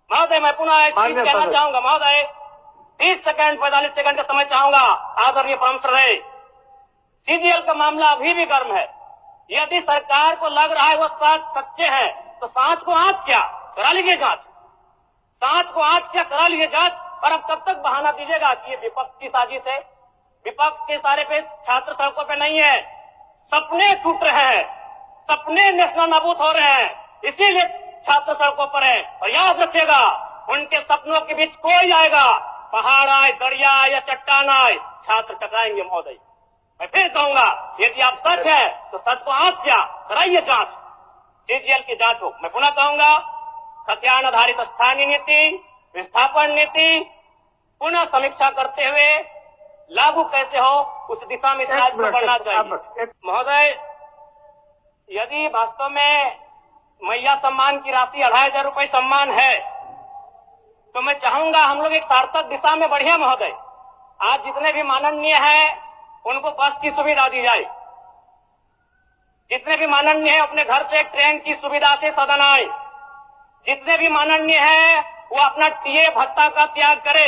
महोदय मैं पुनः एक चीज कहना चाहूंगा महोदय, 30 सेकंड 45 सेकंड का समय चाहूंगा। आदरणीय परम श्रद्धेय, सीजीएल का मामला अभी भी गर्म है। यदि सरकार को लग रहा है वो सच्चे हैं तो सांच को आंच क्या करा लीजिए जांच, सांच को आंच क्या करा लीजिए जांच। और अब तब तक बहाना दीजिएगा कि ये विपक्ष की साजिश है। विपक्ष के सारे पे छात्र सड़कों पे नहीं है, सपने टूट रहे हैं, सपने नेशनल नाबूद हो रहे हैं, इसीलिए छात्र सड़कों पर है। और याद रखिएगा, उनके सपनों के बीच कोई आएगा, पहाड़ आए, दरिया आए या चट्टान आए, छात्र टकराएंगे महोदय। मैं फिर कहूंगा, यदि आप सच है तो सच को आंच क्या कराइए जांच, सीजीएल की जांच हो। मैं पुनः कहूंगा, खतियान आधारित स्थानीय नीति, विस्थापन नीति पुनः समीक्षा करते हुए लागू कैसे हो उस दिशा में राज्य को बढ़ना चाहिए। महोदय, यदि वास्तव में मैया सम्मान की राशि 2500 रुपए सम्मान है तो मैं चाहूंगा हम लोग एक सार्थक दिशा में बढ़िया महोदय। आज जितने भी माननीय हैं उनको बस की सुविधा दी जाए, जितने भी माननीय हैं अपने घर से ट्रेन की सुविधा से सदन आए, जितने भी माननीय हैं वो अपना टीए भत्ता का त्याग करे,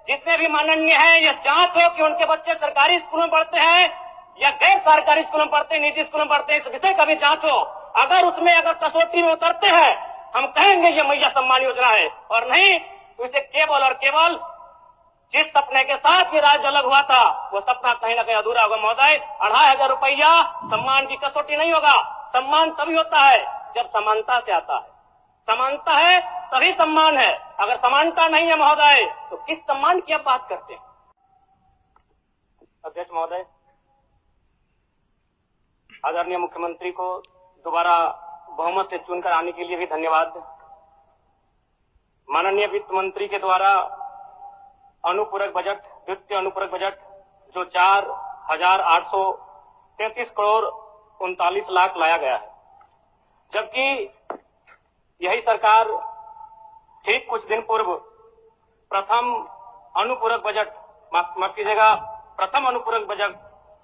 जितने भी माननीय हैं यह जांच हो कि उनके बच्चे सरकारी स्कूलों में पढ़ते हैं या गैर सरकारी स्कूलों में पढ़ते हैं, निजी स्कूलों में पढ़ते हैं, इस विषय का भी जांच हो। अगर उसमें अगर कसौटी में उतरते हैं हम कहेंगे ये मैया सम्मान योजना है, और नहीं तो इसे केवल और केवल जिस सपने के साथ ये राज्य अलग हुआ था वो सपना कहीं ना कहीं अधूरा होगा महोदय। 2500 रुपया सम्मान की कसौटी नहीं होगा। सम्मान तभी होता है जब समानता से आता है, समानता है तभी सम्मान है। अगर समानता नहीं है महोदय तो किस सम्मान की आप बात करते हैं। अध्यक्ष महोदय, आदरणीय मुख्यमंत्री को दोबारा बहुमत से चुनकर आने के लिए भी धन्यवाद। माननीय वित्त मंत्री के द्वारा अनुपूरक बजट, द्वितीय अनुपूरक बजट जो 4,833 करोड़ 39 लाख लाया गया है, जबकि यही सरकार ठीक कुछ दिन पूर्व प्रथम अनुपूरक बजट, माफ कीजिएगा, प्रथम अनुपूरक बजट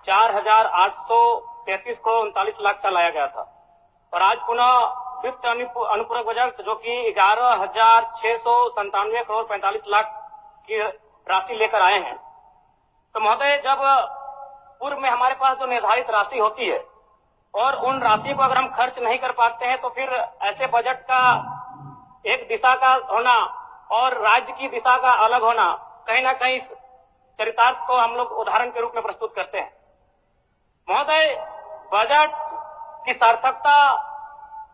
4,833 करोड़ 39 लाख का लाया गया था। और आज पुनः द्वितीय अनुपूरक बजट जो कि 11,697 करोड़ 45 लाख की राशि लेकर आए हैं। तो महोदय, जब पूर्व में हमारे पास जो निर्धारित राशि होती है और उन राशि को अगर हम खर्च नहीं कर पाते हैं तो फिर ऐसे बजट का एक दिशा का होना और राज्य की दिशा का अलग होना, कहीं ना कहीं इस चरितार्थ को हम लोग उदाहरण के रूप में प्रस्तुत करते हैं। महोदय, बजट की सार्थकता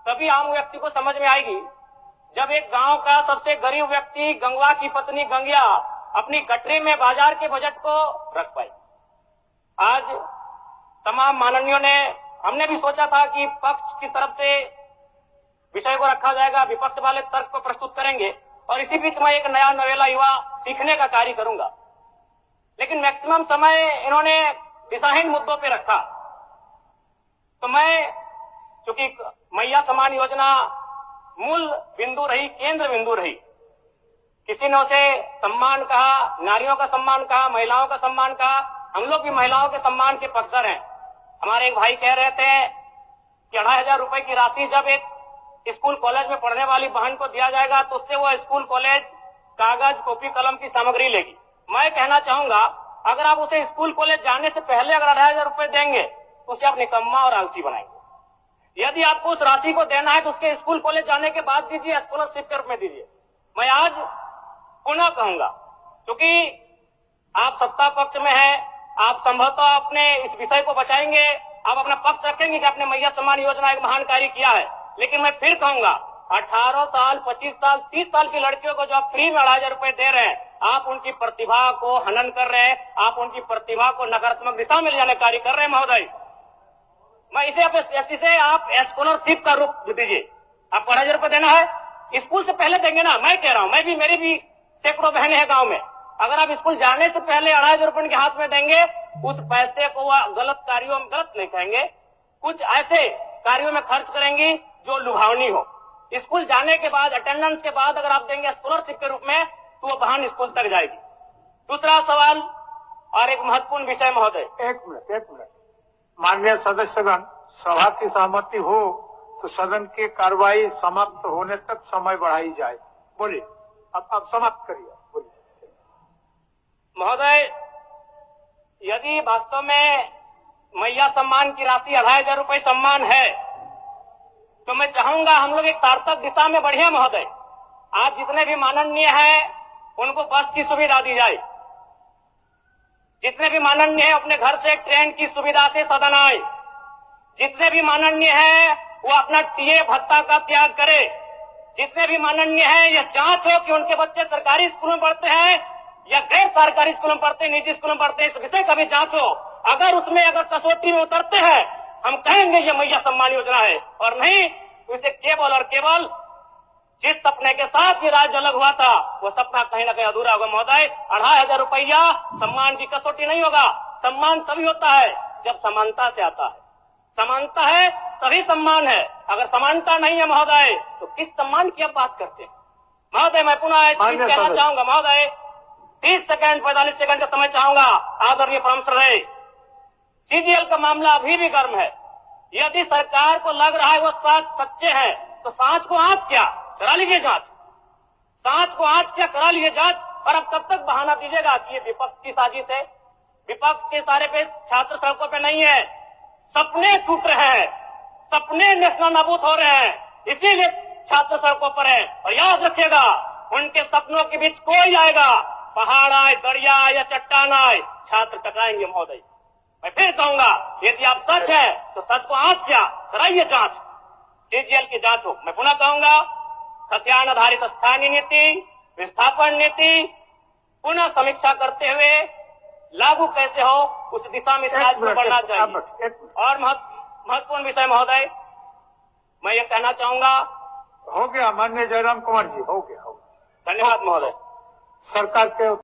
तभी आम व्यक्ति को समझ में आएगी जब एक गांव का सबसे गरीब व्यक्ति, गंगवा की पत्नी गंगिया, अपनी गठरी में बाजार के बजट को रख पाई। आज तमाम माननीयों ने, हमने भी सोचा था कि पक्ष की तरफ से विषय को रखा जाएगा, विपक्ष वाले तर्क को प्रस्तुत करेंगे और इसी बीच मैं एक नया नवेला युवा सीखने का कार्य करूंगा। लेकिन मैक्सिमम समय इन्होंने दिशाहीन मुद्दों पे रखा। तो मैं, चूंकि मैया सम्मान योजना मूल बिंदु रही, केंद्र बिंदु रही, किसी ने उसे सम्मान कहा, नारियों का सम्मान कहा, महिलाओं का सम्मान कहा, हम लोग भी महिलाओं के सम्मान के पक्षधर हैं। हमारे एक भाई कह रहे थे कि 2500 रुपए की राशि जब एक स्कूल कॉलेज में पढ़ने वाली बहन को दिया जाएगा तो उससे वो स्कूल कॉलेज कागज, कॉपी, कलम की सामग्री लेगी। मैं कहना चाहूंगा, अगर आप उसे स्कूल कॉलेज जाने से पहले अगर 2500 रुपए देंगे तो उसे आप निकम्मा और आलसी बनाएंगे। यदि आपको उस राशि को देना है तो उसके स्कूल कॉलेज जाने के बाद दीजिए, स्कॉलरशिप के रूप में दीजिए। मैं आज पुनः कहूंगा, क्योंकि आप सत्ता पक्ष में हैं, आप संभवतः अपने इस विषय को बचाएंगे, आप अपना पक्ष रखेंगे कि आपने मैया सम्मान योजना एक महान कार्य किया है। लेकिन मैं फिर कहूंगा, 18 साल, 25 साल, 30 साल की लड़कियों को जो आप फ्री में 2500 रुपए दे रहे हैं, आप उनकी प्रतिभा को हनन कर रहे हैं, आप उनकी प्रतिभा को नकारात्मक दिशा में ले जाने कार्य कर रहे हैं महोदय। मैं इसे आप स्कॉलरशिप का रूप दीजिए। आपको 2500 रुपए देना है, स्कूल से पहले देंगे ना। मैं कह रहा हूं, मेरी भी सैकड़ों बहनें हैं गांव में, अगर आप स्कूल जाने से पहले 2500 रुपए उनके हाथ में देंगे, उस पैसे को वह गलत कार्यों में, गलत नहीं कहेंगे, कुछ ऐसे कार्यों में खर्च करेंगी जो लुभावनी हो। स्कूल जाने के बाद, अटेंडेंस के बाद अगर आप देंगे स्कॉलरशिप के रूप में तो वो बहन स्कूल तक जाएगी। दूसरा सवाल और एक महत्वपूर्ण विषय महोदय। एक मिनट माननीय सदस्यगण, सभा की सहमति हो तो सदन की कार्रवाई समाप्त होने तक समय बढ़ाई जाए। बोलिए, अब समाप्त करिए, बोलिए। महोदय, यदि वास्तव में मैया सम्मान की राशि 2,500 रुपये सम्मान है, तो मैं चाहूंगा हम लोग एक सार्थक दिशा में बढ़िया महोदय। आज जितने भी माननीय हैं उनको बस की सुविधा दी जाए, जितने भी माननीय हैं अपने घर से ट्रेन की सुविधा से सदन आए, जितने भी माननीय हैं वो अपना टीए भत्ता का त्याग करे, जितने भी माननीय हैं यह जांच हो कि उनके बच्चे सरकारी स्कूलों में पढ़ते हैं या गैर सरकारी स्कूलों में पढ़ते हैं, निजी स्कूलों में पढ़ते हैं, इस विषय का भी जांच हो। अगर उसमें अगर कसौटी में उतरते हैं, हम कहेंगे ये मैया सम्मान योजना है, और नहीं तो इसे केवल और केवल जिस सपने के साथ ये राज्य अलग हुआ था वो सपना कहीं ना कहीं अधूरा होगा महोदय। 2,500 रुपया सम्मान की कसौटी नहीं होगा। सम्मान तभी होता है जब समानता से आता है, समानता है तभी सम्मान है। अगर समानता नहीं है महोदय तो किस सम्मान की आप बात करते हैं महोदय? मैं पुनः इस चीज कहना चाहूंगा महोदय, 30 सेकंड 45 सेकंड का समय चाहूंगा। आदरणीय परम श्रद्धेय, सीजीएल का मामला अभी भी गर्म है। यदि सरकार को लग रहा है वो सच्चे हैं तो सांच को आंच क्या करा लीजिए जांच, सांच को आंच क्या करा लीजिए जांच। और अब कब तक बहाना दीजिएगा कि ये विपक्ष की साजिश है? विपक्ष के सारे पे छात्र सड़कों पे नहीं है, सपने टूट रहे हैं, सपने नेशनल नाबूद हो रहे हैं, इसीलिए छात्र सड़कों पर है। और याद रखिएगा, उनके सपनों के बीच कोई आएगा, पहाड़ आए, दरिया आए या चट्टान आए, छात्र टकराएंगे महोदय। मैं फिर कहूंगा, यदि आप सच है तो सच को आंच क्या कराइए जांच, सीजीएल की जांच हो। मैं पुनः कहूंगा, खतियान आधारित स्थानीय नीति, विस्थापन नीति पुनः समीक्षा करते हुए लागू कैसे हो उस दिशा में राज्य को बढ़ना चाहिए। और महत्वपूर्ण विषय महोदय, मैं ये कहना चाहूंगा, हो गया माननीय जयराम कुमार जी, हो गया। धन्यवाद महोदय। सरकार के